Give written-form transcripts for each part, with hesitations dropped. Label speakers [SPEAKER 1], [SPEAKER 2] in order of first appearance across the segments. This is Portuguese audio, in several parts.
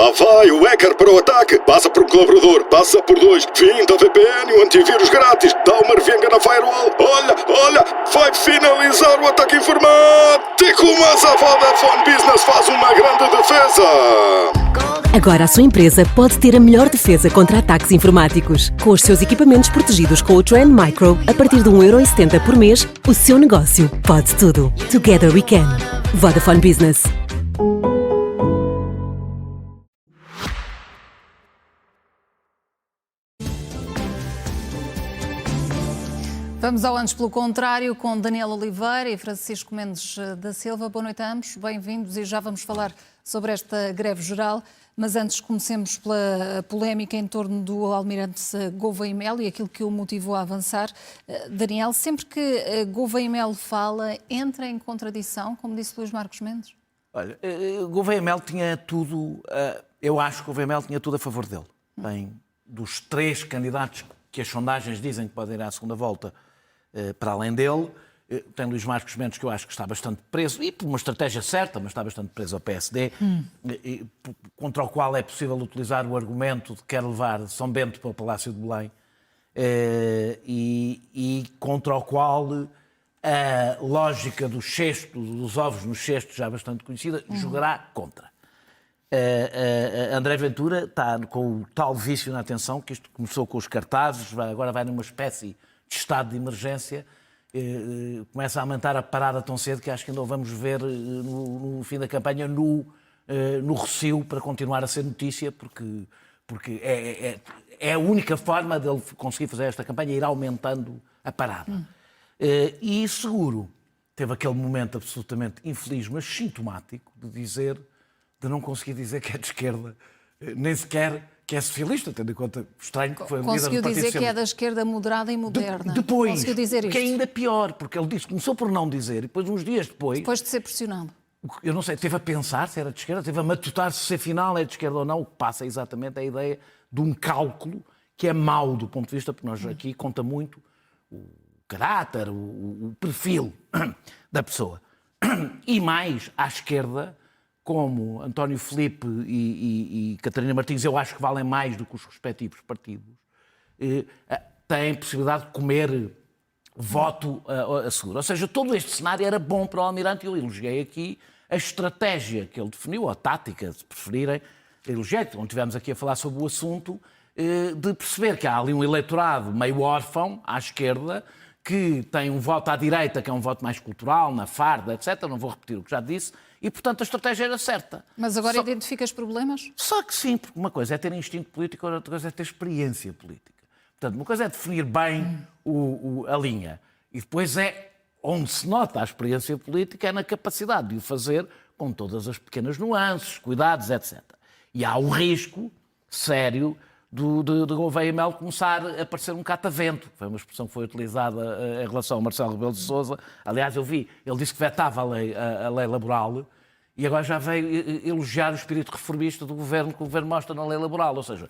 [SPEAKER 1] Lá vai o hacker para o ataque. Passa por um colaborador, passa por dois. Finta VPN e o antivírus grátis. Dá uma revenga na firewall. Olha, vai finalizar o ataque informático. Mas a Vodafone Business faz uma grande defesa.
[SPEAKER 2] Agora a sua empresa pode ter a melhor defesa contra ataques informáticos. Com os seus equipamentos protegidos com o Trend Micro, a partir de 1,70€ por mês, o seu negócio pode tudo. Together we can. Vodafone Business.
[SPEAKER 3] Vamos ao Antes pelo Contrário com Daniel Oliveira e Francisco Mendes da Silva. Boa noite a ambos, bem-vindos e já vamos falar sobre esta greve geral. Mas antes comecemos pela polémica em torno do almirante Gouveia e Melo e aquilo que o motivou a avançar. Daniel, sempre que Gouveia e Melo fala, entra em contradição, como disse Luís Marcos Mendes?
[SPEAKER 4] Olha, Gouveia e Melo tinha tudo, eu acho que Gouveia e Melo tinha tudo a favor dele. Bem, dos 3 candidatos que as sondagens dizem que podem ir à segunda volta, para além dele, tem Luís Marcos Mendes, que eu acho que está bastante preso, e por uma estratégia certa, mas está bastante preso ao PSD, contra o qual é possível utilizar o argumento de que quer levar São Bento para o Palácio de Belém, e contra o qual a lógica do cesto, dos ovos no cesto, já bastante conhecida, jogará contra. André Ventura está com o tal vício na atenção, que isto começou com os cartazes, agora vai numa espécie de estado de emergência, começa a aumentar a parada tão cedo que acho que ainda o vamos ver no fim da campanha no Rossio para continuar a ser notícia, porque é a única forma dele conseguir fazer esta campanha, ir aumentando a parada. E seguro, teve aquele momento absolutamente infeliz, mas sintomático, de não conseguir dizer que é de esquerda, nem sequer que é socialista, tendo em conta o estranho que foi o líder do Partido Socialista.
[SPEAKER 3] Conseguiu dizer que é da esquerda moderada e moderna.
[SPEAKER 4] Depois,
[SPEAKER 3] conseguiu dizer isto.
[SPEAKER 4] Que é ainda pior, porque ele disse, começou por não dizer, e depois, uns dias depois...
[SPEAKER 3] Depois de ser pressionado.
[SPEAKER 4] Eu não sei, teve a pensar se era de esquerda, teve a matutar se afinal é de esquerda ou não, o que passa exatamente a ideia de um cálculo que é mau do ponto de vista, porque nós aqui conta muito o caráter, o perfil da pessoa. E mais, à esquerda, como António Filipe e Catarina Martins, eu acho que valem mais do que os respectivos partidos, têm possibilidade de comer voto a seguro. Ou seja, todo este cenário era bom para o Almirante e eu elogiei aqui a estratégia que ele definiu, ou a tática, se preferirem, elogiei, onde estivemos aqui a falar sobre o assunto, de perceber que há ali um eleitorado meio órfão, à esquerda, que tem um voto à direita, que é um voto mais cultural, na farda, etc. Não vou repetir o que já disse, e, portanto, a estratégia era certa.
[SPEAKER 3] Mas agora identificas problemas?
[SPEAKER 4] Só que sim, porque uma coisa é ter instinto político, outra coisa é ter experiência política. Portanto, uma coisa é definir bem a linha, e depois é onde se nota a experiência política, é na capacidade de o fazer com todas as pequenas nuances, cuidados, etc. E há o risco sério de Gouveia e Melo começar a parecer um catavento. Foi uma expressão que foi utilizada em relação ao Marcelo Rebelo de Sousa. Aliás, eu vi, ele disse que vetava a lei laboral e agora já veio elogiar o espírito reformista do governo que o governo mostra na lei laboral. Ou seja,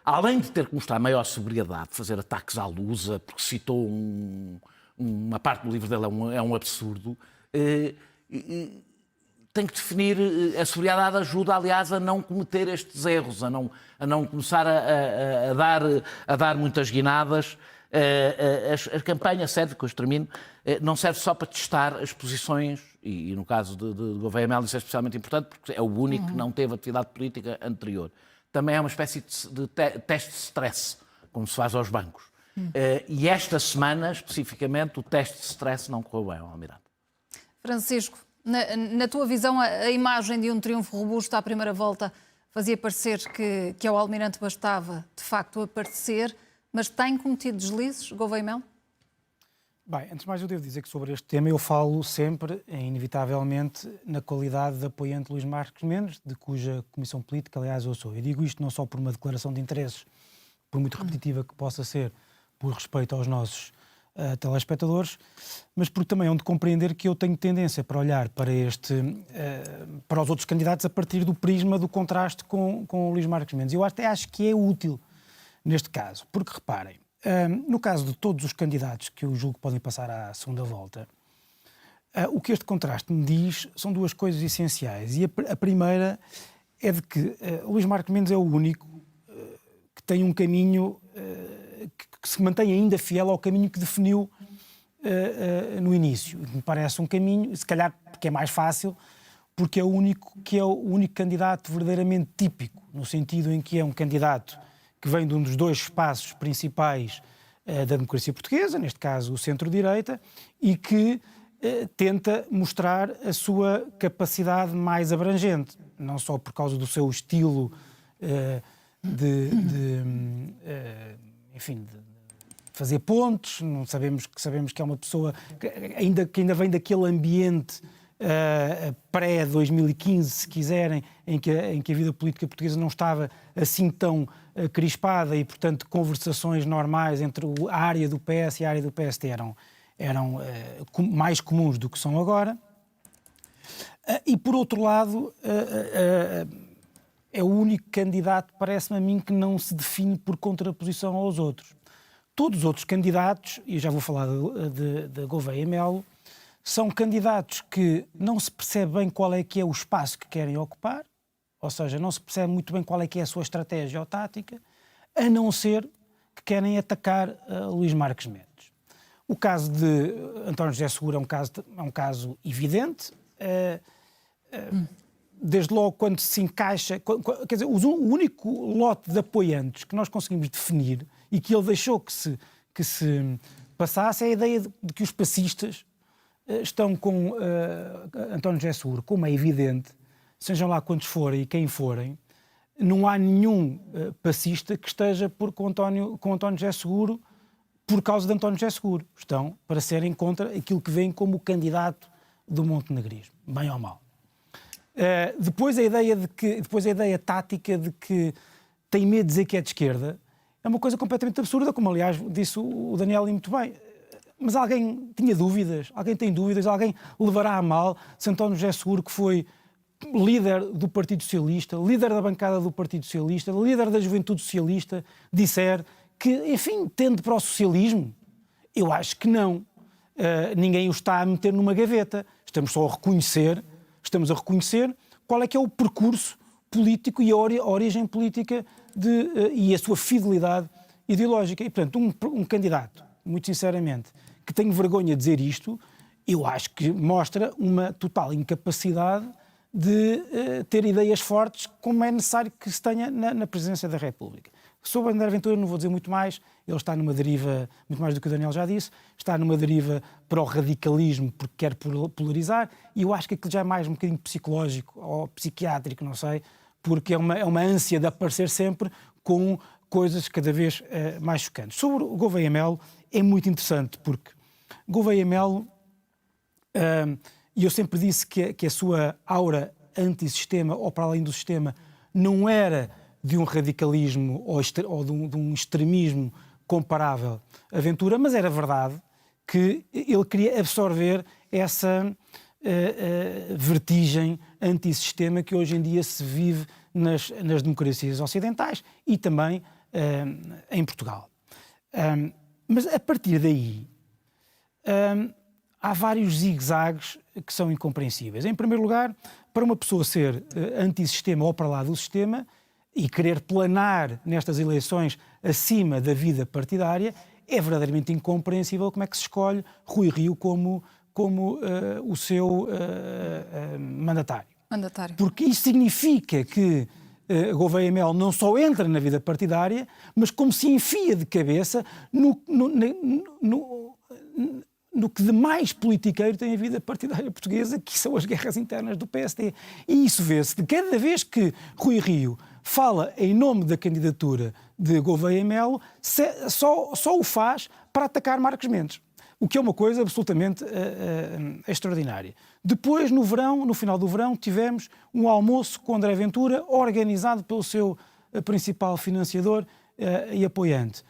[SPEAKER 4] além de ter que mostrar maior sobriedade, fazer ataques à Lusa, porque citou uma parte do livro dele é um absurdo, tem que definir, a sobriedade ajuda, aliás, a não cometer estes erros, a não começar a dar muitas guinadas. A campanha serve, que eu termino, não serve só para testar as posições, e no caso de Gouveia e Melo isso é especialmente importante, porque é o único que não teve atividade política anterior. Também é uma espécie de teste de stress, como se faz aos bancos. E esta semana, especificamente, o teste de stress não correu bem ao Almirante.
[SPEAKER 3] Francisco, na tua visão, a imagem de um triunfo robusto à primeira volta fazia parecer que ao Almirante bastava, de facto, aparecer, mas tem cometido deslizes, Gouveia e Melo?
[SPEAKER 5] Bem, antes de mais eu devo dizer que sobre este tema eu falo sempre, inevitavelmente, na qualidade de apoiante de Luís Marcos Mendes, de cuja comissão política, aliás, eu sou. Eu digo isto não só por uma declaração de interesses, por muito repetitiva que possa ser, por respeito aos nossos telespectadores, mas porque também é onde compreender que eu tenho tendência para olhar para para os outros candidatos a partir do prisma do contraste com o Luís Marcos Mendes. Eu até acho que é útil neste caso, porque reparem, no caso de todos os candidatos que eu julgo que podem passar à segunda volta, o que este contraste me diz são duas coisas essenciais. E a primeira é de que Luís Marcos Mendes é o único que tem um caminho que se mantém ainda fiel ao caminho que definiu no início. Me parece um caminho, se calhar porque é mais fácil, porque é o único candidato verdadeiramente típico, no sentido em que é um candidato que vem de um dos dois espaços principais da democracia portuguesa, neste caso o centro-direita, e que tenta mostrar a sua capacidade mais abrangente, não só por causa do seu estilo de fazer pontos. Não sabemos que é uma pessoa que ainda vem daquele ambiente pré-2015, se quiserem, em que a vida política portuguesa não estava assim tão crispada e, portanto, conversações normais entre a área do PS e a área do PST eram mais comuns do que são agora. E, por outro lado, é o único candidato, parece-me a mim, que não se define por contraposição aos outros. Todos os outros candidatos, e eu já vou falar de Gouveia Melo, são candidatos que não se percebe bem qual é que é o espaço que querem ocupar, ou seja, não se percebe muito bem qual é que é a sua estratégia ou tática, a não ser que querem atacar Luís Marcos Mendes. O caso de António José Seguro é um caso evidente. Desde logo quando se encaixa... Quer dizer, o único lote de apoiantes que nós conseguimos definir e que ele deixou que se passasse é a ideia de que os passistas estão com António José Seguro, como é evidente, sejam lá quantos forem e quem forem, não há nenhum passista que esteja com António José Seguro por causa de António José Seguro. Estão para serem contra aquilo que vem como o candidato do montenegrismo, bem ou mal. Depois a ideia tática de que tem medo de dizer que é de esquerda é uma coisa completamente absurda, como aliás disse o Daniel e muito bem. Mas alguém tinha dúvidas? Alguém tem dúvidas? Alguém levará a mal se António José Seguro, que foi líder do Partido Socialista, líder da bancada do Partido Socialista, líder da Juventude Socialista, disser que, enfim, tende para o socialismo? Eu acho que não. Ninguém o está a meter numa gaveta. Estamos a reconhecer qual é que é o percurso político e a origem política e a sua fidelidade ideológica. E, portanto, um candidato, muito sinceramente, que tenho vergonha de dizer isto, eu acho que mostra uma total incapacidade de ter ideias fortes, como é necessário que se tenha na presidência da República. Sobre André Ventura não vou dizer muito mais, ele está numa deriva, muito mais do que o Daniel já disse, está numa deriva para o radicalismo porque quer polarizar, e eu acho que aquilo já é mais um bocadinho psicológico ou psiquiátrico, não sei, porque é uma ânsia de aparecer sempre com coisas cada vez mais chocantes. Sobre o Gouveia Melo, é muito interessante, porque Gouveia Melo, e eu sempre disse que a sua aura antissistema, ou para além do sistema, não era de um radicalismo ou de um extremismo comparável à Ventura, mas era verdade que ele queria absorver essa vertigem antissistema que hoje em dia se vive nas democracias ocidentais e também em Portugal. Mas a partir daí há vários zigue-zagues que são incompreensíveis. Em primeiro lugar, para uma pessoa ser antissistema ou para lá do sistema e querer planar nestas eleições acima da vida partidária, é verdadeiramente incompreensível como é que se escolhe Rui Rio como o seu mandatário. Porque isso significa que Gouveia Melo não só entra na vida partidária, mas como se enfia de cabeça no que de mais politiqueiro tem a vida partidária portuguesa, que são as guerras internas do PSD. E isso vê-se de cada vez que Rui Rio fala em nome da candidatura de Gouveia Melo, só o faz para atacar Marcos Mendes, o que é uma coisa absolutamente extraordinária. Depois, no final do verão, tivemos um almoço com André Ventura, organizado pelo seu principal financiador e apoiante,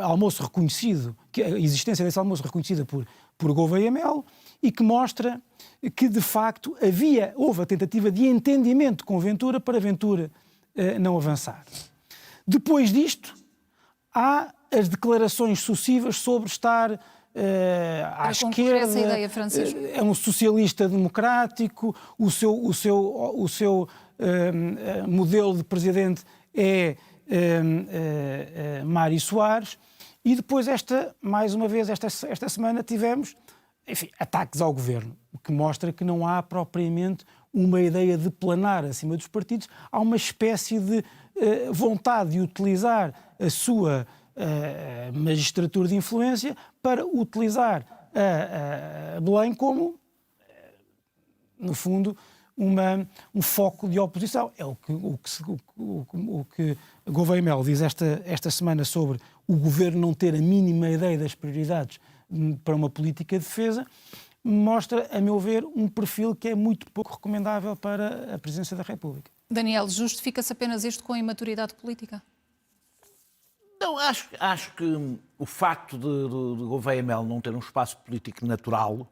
[SPEAKER 5] almoço reconhecido, que a existência desse almoço reconhecida por Gouveia Melo, e que mostra que, de facto, houve a tentativa de entendimento com Ventura para Ventura não avançar. Depois disto, há as declarações sucessivas sobre estar à esquerda,
[SPEAKER 3] essa ideia, Francisco.
[SPEAKER 5] É um socialista democrático, o seu modelo de presidente é Mário Soares. E depois, mais uma vez, esta semana tivemos, enfim, ataques ao governo, o que mostra que não há propriamente uma ideia de planar acima dos partidos. Há uma espécie de vontade de utilizar a sua magistratura de influência para utilizar a Belém como, no fundo, um foco de oposição. É o que Gouveia Melo diz esta semana sobre o governo não ter a mínima ideia das prioridades para uma política de defesa, mostra, a meu ver, um perfil que é muito pouco recomendável para a Presidência da República.
[SPEAKER 3] Daniel, justifica-se apenas isto com a imaturidade política?
[SPEAKER 4] Não, acho que o facto de Gouveia Melo não ter um espaço político natural,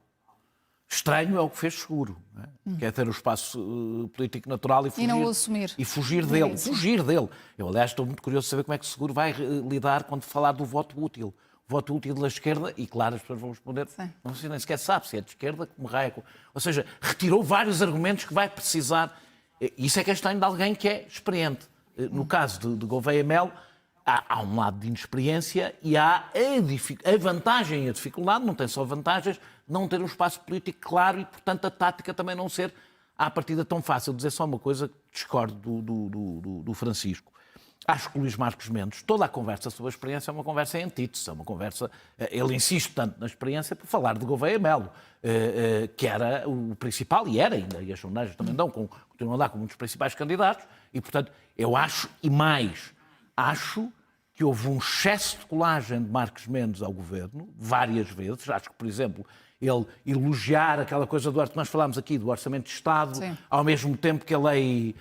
[SPEAKER 4] estranho é o que fez Seguro, não é? Que é ter um espaço político natural e
[SPEAKER 3] não o assumir.
[SPEAKER 4] E fugir dele. Fugir dele. Eu, aliás, estou muito curioso de saber como é que Seguro vai lidar quando falar do voto útil. Voto útil da esquerda, e claro, as pessoas vão responder, não sei, nem sequer sabe se é de esquerda, como raio. Ou seja, retirou vários argumentos que vai precisar. Isso é que é estranho de alguém que é experiente. No caso de Gouveia Melo, há um lado de inexperiência e há a vantagem e a dificuldade, não tem só vantagens, não ter um espaço político claro e, portanto, a tática também não ser, à partida, tão fácil. Dizer só uma coisa, discordo do Francisco. Acho que o Luís Marcos Mendes, toda a conversa sobre a experiência é uma conversa em antítese, é uma conversa... Ele insiste tanto na experiência por falar de Gouveia Melo, que era o principal, e era ainda, e as sondagens também continuam a dar como um dos principais candidatos, e, portanto, eu acho, e mais, acho que houve um excesso de colagem de Marcos Mendes ao governo, várias vezes. Acho que, por exemplo, ele elogiar aquela coisa que nós falámos aqui, do Orçamento de Estado, sim, ao mesmo tempo que a lei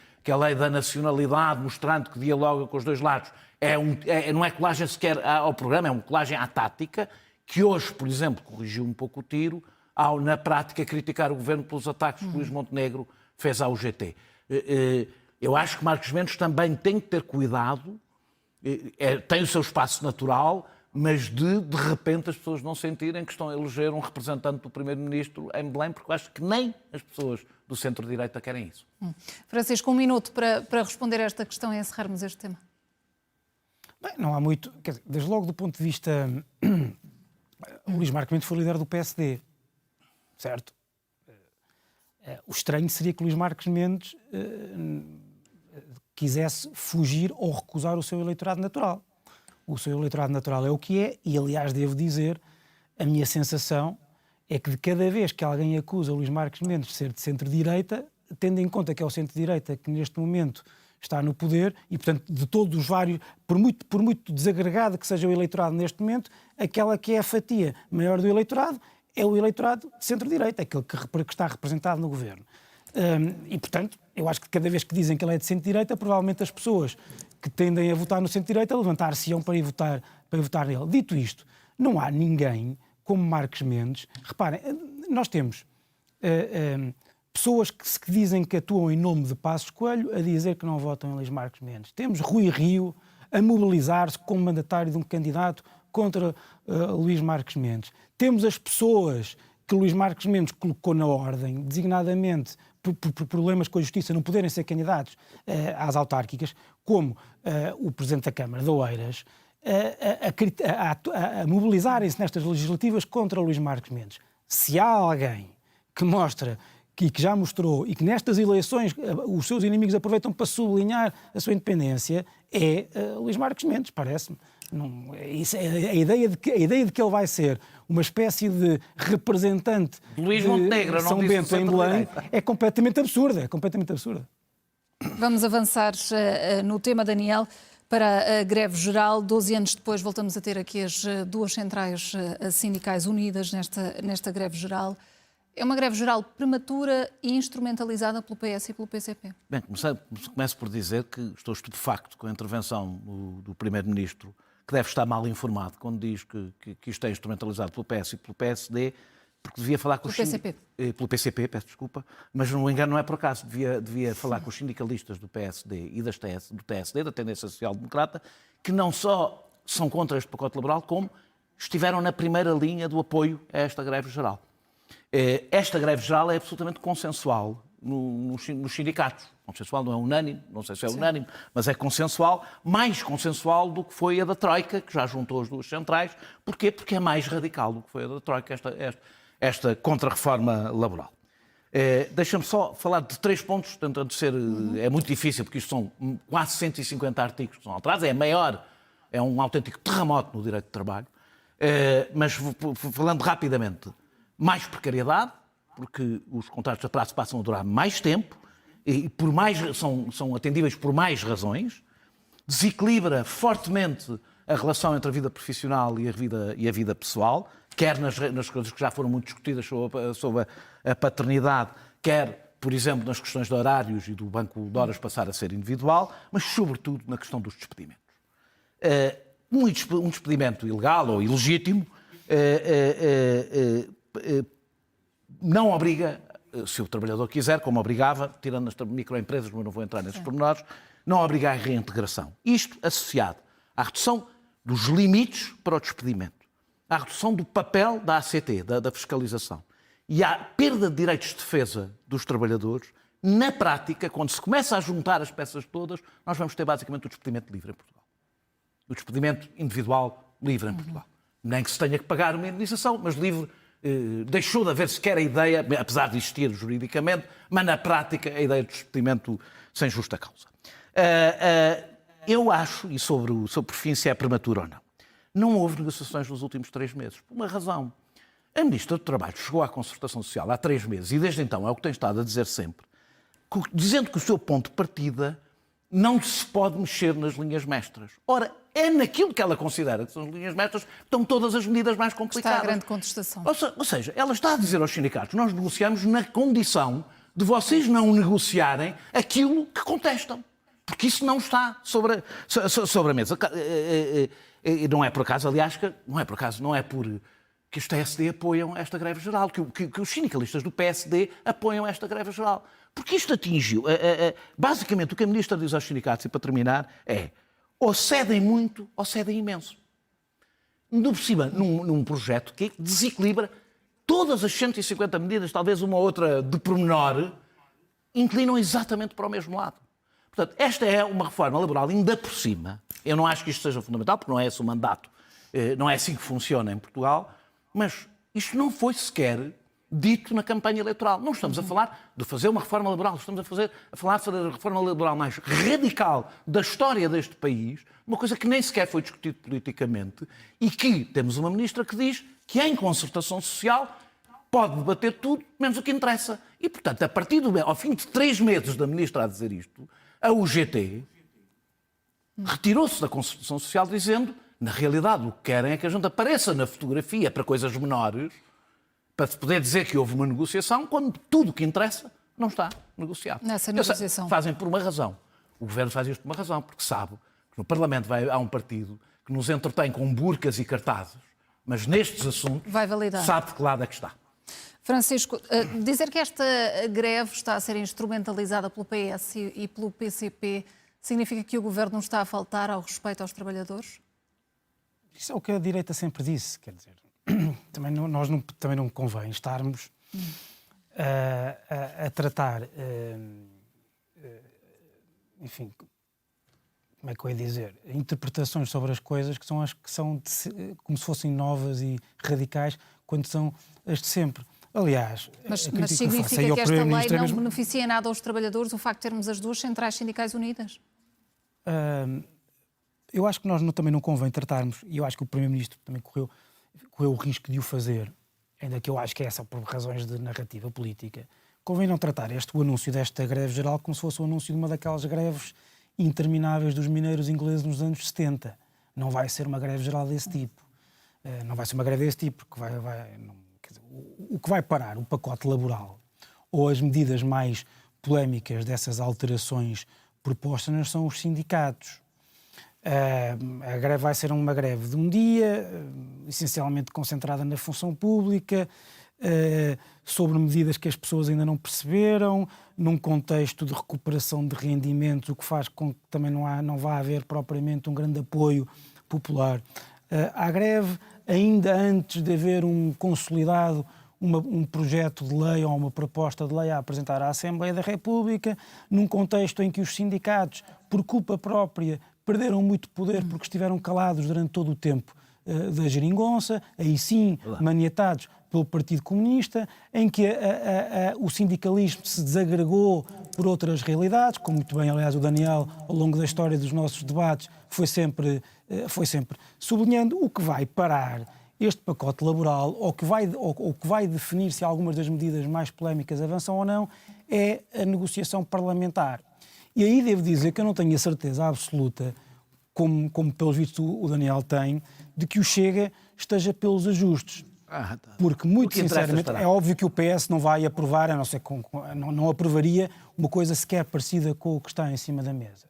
[SPEAKER 4] da nacionalidade, mostrando que dialoga com os dois lados, não é colagem sequer ao programa, é uma colagem à tática, que hoje, por exemplo, corrigiu um pouco o tiro, ao, na prática, criticar o governo pelos ataques que Luís Montenegro fez à UGT. Eu acho que Marcos Mendes também tem que ter cuidado, tem o seu espaço natural, mas de repente as pessoas não sentirem que estão a eleger um representante do Primeiro-Ministro em Belém, porque eu acho que nem as pessoas do centro-direita querem isso.
[SPEAKER 3] Francisco, um minuto para responder a esta questão e encerrarmos este tema.
[SPEAKER 5] Bem, não há muito... Quer dizer, desde logo do ponto de vista... O Luís Marcos Mendes foi líder do PSD, certo? O estranho seria que o Luís Marcos Mendes quisesse fugir ou recusar o seu eleitorado natural. O seu eleitorado natural é o que é, e aliás devo dizer, a minha sensação é que de cada vez que alguém acusa o Luís Marcos Mendes de ser de centro-direita, tendo em conta que é o centro-direita que neste momento está no poder, e portanto de todos os vários, por muito desagregado que seja o eleitorado neste momento, aquela que é a fatia maior do eleitorado é o eleitorado de centro-direita, aquele que está representado no governo. E portanto, eu acho que cada vez que dizem que ele é de centro-direita, provavelmente as pessoas que tendem a votar no centro-direita levantar-se-ão para ir votar nele. Dito isto, não há ninguém como Marcos Mendes. Reparem, nós temos pessoas que dizem que atuam em nome de Passos Coelho a dizer que não votam em Luís Marcos Mendes. Temos Rui Rio a mobilizar-se como mandatário de um candidato contra Luís Marcos Mendes. Temos as pessoas que Luís Marcos Mendes colocou na ordem, designadamente por problemas com a justiça, não poderem ser candidatos às autárquicas, como o Presidente da Câmara de Oeiras, a mobilizarem-se nestas legislativas contra Luís Marcos Mendes. Se há alguém que mostra, que já mostrou, e que nestas eleições os seus inimigos aproveitam para sublinhar a sua independência, é Luís Marcos Mendes, parece-me. Não, isso é a ideia de que ele vai ser uma espécie de representante
[SPEAKER 4] Luís Montenegro,
[SPEAKER 5] de São Bento em Belém é completamente absurda,
[SPEAKER 3] Vamos avançar no tema, Daniel, para a greve geral. 12 anos depois voltamos a ter aqui as duas centrais sindicais unidas nesta greve geral. É uma greve geral prematura e instrumentalizada pelo PS e pelo PCP.
[SPEAKER 4] Bem, começo por dizer que estou estupefacto com a intervenção do Primeiro-Ministro, que deve estar mal informado quando diz que isto é instrumentalizado pelo PS e pelo PSD, porque devia falar com pelo PCP, peço desculpa, mas o engano não é por acaso, devia falar com os sindicalistas do PSD e do TSD, da Tendência Social-Democrata, que não só são contra este pacote laboral, como estiveram na primeira linha do apoio a esta greve geral. Esta greve geral é absolutamente consensual nos sindicatos. Consensual não é unânime, não sei se é unânime, mas é consensual, mais consensual do que foi a da Troika, que já juntou as duas centrais. Porquê? Porque é mais radical do que foi a da Troika, esta contra-reforma laboral. Deixa-me só falar de 3 pontos, tentando ser... É muito difícil, porque isto são quase 150 artigos que são alterados, é maior, é um autêntico terremoto no direito de trabalho. Mas falando rapidamente, mais precariedade, porque os contratos a prazo passam a durar mais tempo, e são atendíveis por mais razões, desequilibra fortemente a relação entre a vida profissional e a vida pessoal, quer nas coisas que já foram muito discutidas sobre a paternidade, quer, por exemplo, nas questões de horários e do banco de horas passar a ser individual, mas sobretudo na questão dos despedimentos. Um despedimento ilegal ou ilegítimo não obriga, se o trabalhador quiser, como obrigava, tirando as microempresas, mas não vou entrar nesses pormenores, não obriga à reintegração. Isto associado à redução dos limites para o despedimento, à redução do papel da ACT, da fiscalização, e à perda de direitos de defesa dos trabalhadores, na prática, quando se começa a juntar as peças todas, nós vamos ter basicamente o despedimento livre em Portugal. O despedimento individual livre em Portugal. Nem que se tenha que pagar uma indenização, mas livre. Deixou de haver sequer a ideia, apesar de existir juridicamente, mas na prática a ideia de despedimento sem justa causa. Eu acho, e sobre por fim se é prematuro ou não houve negociações nos últimos 3 meses, por uma razão. A Ministra do Trabalho chegou à concertação social há 3 meses e desde então é o que tem estado a dizer sempre, dizendo que o seu ponto de partida não se pode mexer nas linhas mestras. Ora, é naquilo que ela considera que são as linhas mestras que estão todas as medidas mais complicadas.
[SPEAKER 3] Está a grande contestação.
[SPEAKER 4] Ou seja, ela está a dizer aos sindicatos, nós negociamos na condição de vocês não negociarem aquilo que contestam. Porque isso não está sobre a mesa. Não é por acaso, aliás, não é por que os PSD apoiam esta greve geral, que os sindicalistas do PSD apoiam esta greve geral. Porque isto atingiu... basicamente, o que a Ministra diz aos sindicatos, e para terminar, é ou cedem muito ou cedem imenso. Por cima, num projeto que desequilibra todas as 150 medidas, talvez uma outra de pormenor, inclinam exatamente para o mesmo lado. Portanto, esta é uma reforma laboral ainda por cima. Eu não acho que isto seja fundamental, porque não é esse o mandato, não é assim que funciona em Portugal, mas isto não foi sequer dito na campanha eleitoral. Não estamos a falar de fazer uma reforma laboral, estamos a falar de fazer a reforma laboral mais radical da história deste país, uma coisa que nem sequer foi discutida politicamente e que temos uma ministra que diz que em concertação social pode debater tudo, menos o que interessa. E, portanto, ao fim de 3 meses da ministra a dizer isto, a UGT retirou-se da concertação social dizendo, na realidade, o que querem é que a gente apareça na fotografia para coisas menores, para se poder dizer que houve uma negociação, quando tudo o que interessa não está negociado.
[SPEAKER 3] Nessa negociação.
[SPEAKER 4] Fazem por uma razão. O Governo faz isto por uma razão, porque sabe que no Parlamento há um partido que nos entretém com burcas e cartazes, mas nestes assuntos sabe de que lado é que está.
[SPEAKER 3] Francisco, dizer que esta greve está a ser instrumentalizada pelo PS e pelo PCP significa que o Governo não está a faltar ao respeito aos trabalhadores?
[SPEAKER 5] Isso é o que a direita sempre disse, quer dizer... Também não convém estarmos a tratar, enfim, como é que eu ia dizer, interpretações sobre as coisas que são como se fossem novas e radicais, quando são as de sempre. Aliás,
[SPEAKER 3] mas significa que esta lei não beneficia nada aos trabalhadores, o facto de termos as duas centrais sindicais unidas?
[SPEAKER 5] Eu acho que nós também não convém tratarmos, e eu acho que o Primeiro-Ministro também correu o risco de o fazer, ainda que eu acho que é só por razões de narrativa política, convém não tratar o anúncio desta greve geral como se fosse o anúncio de uma daquelas greves intermináveis dos mineiros ingleses nos anos 70. Não vai ser uma greve geral desse tipo. Não vai ser uma greve desse tipo, porque o que vai parar o pacote laboral ou as medidas mais polémicas dessas alterações propostas são os sindicatos. A greve vai ser uma greve de um dia, essencialmente concentrada na função pública, sobre medidas que as pessoas ainda não perceberam, num contexto de recuperação de rendimentos, o que faz com que também não vá haver propriamente um grande apoio popular à greve, ainda antes de haver um consolidado um projeto de lei ou uma proposta de lei a apresentar à Assembleia da República, num contexto em que os sindicatos, por culpa própria, perderam muito poder porque estiveram calados durante todo o tempo da geringonça, aí sim maniatados pelo Partido Comunista, em que o sindicalismo se desagregou por outras realidades, como muito bem, aliás, o Daniel, ao longo da história dos nossos debates, foi sempre sublinhando. O que vai parar este pacote laboral, ou que vai definir se algumas das medidas mais polémicas avançam ou não, é a negociação parlamentar. E aí devo dizer que eu não tenho a certeza absoluta, como pelos vistos o Daniel tem, de que o Chega esteja pelos ajustes. Porque, muito sinceramente, é óbvio que o PS não vai aprovar, a não ser não aprovaria uma coisa sequer parecida com o que está em cima da mesa.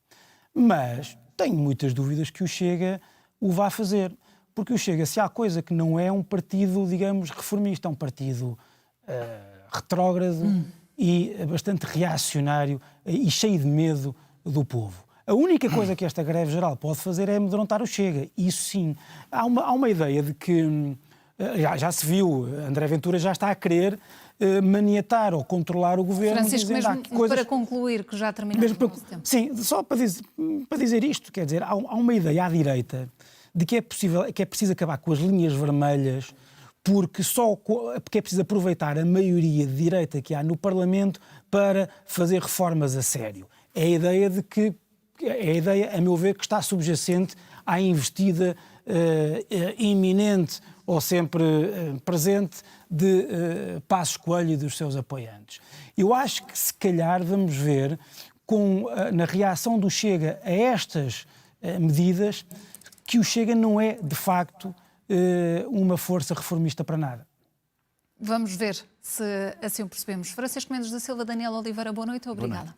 [SPEAKER 5] Mas tenho muitas dúvidas que o Chega o vá fazer. Porque o Chega, se há coisa que não é um partido, digamos, reformista, é um partido retrógrado e bastante reacionário e cheio de medo do povo. A única coisa que esta greve geral pode fazer é amedrontar o Chega. Isso sim. Há uma ideia de que, já se viu, André Ventura já está a querer maniatar ou controlar o governo.
[SPEAKER 3] Francisco, mesmo para concluir, que já terminamos o nosso tempo.
[SPEAKER 5] Sim, só para dizer isto, quer dizer, há uma ideia à direita de que é preciso acabar com as linhas vermelhas porque é preciso aproveitar a maioria de direita que há no Parlamento para fazer reformas a sério. É a ideia, a meu ver, que está subjacente à investida iminente ou sempre presente de Passos Coelho e dos seus apoiantes. Eu acho que, se calhar, vamos ver, na reação do Chega a estas medidas, que o Chega não é, de facto, uma força reformista para nada.
[SPEAKER 3] Vamos ver se assim o percebemos. Francisco Mendes da Silva, Daniel Oliveira, boa noite. Obrigada.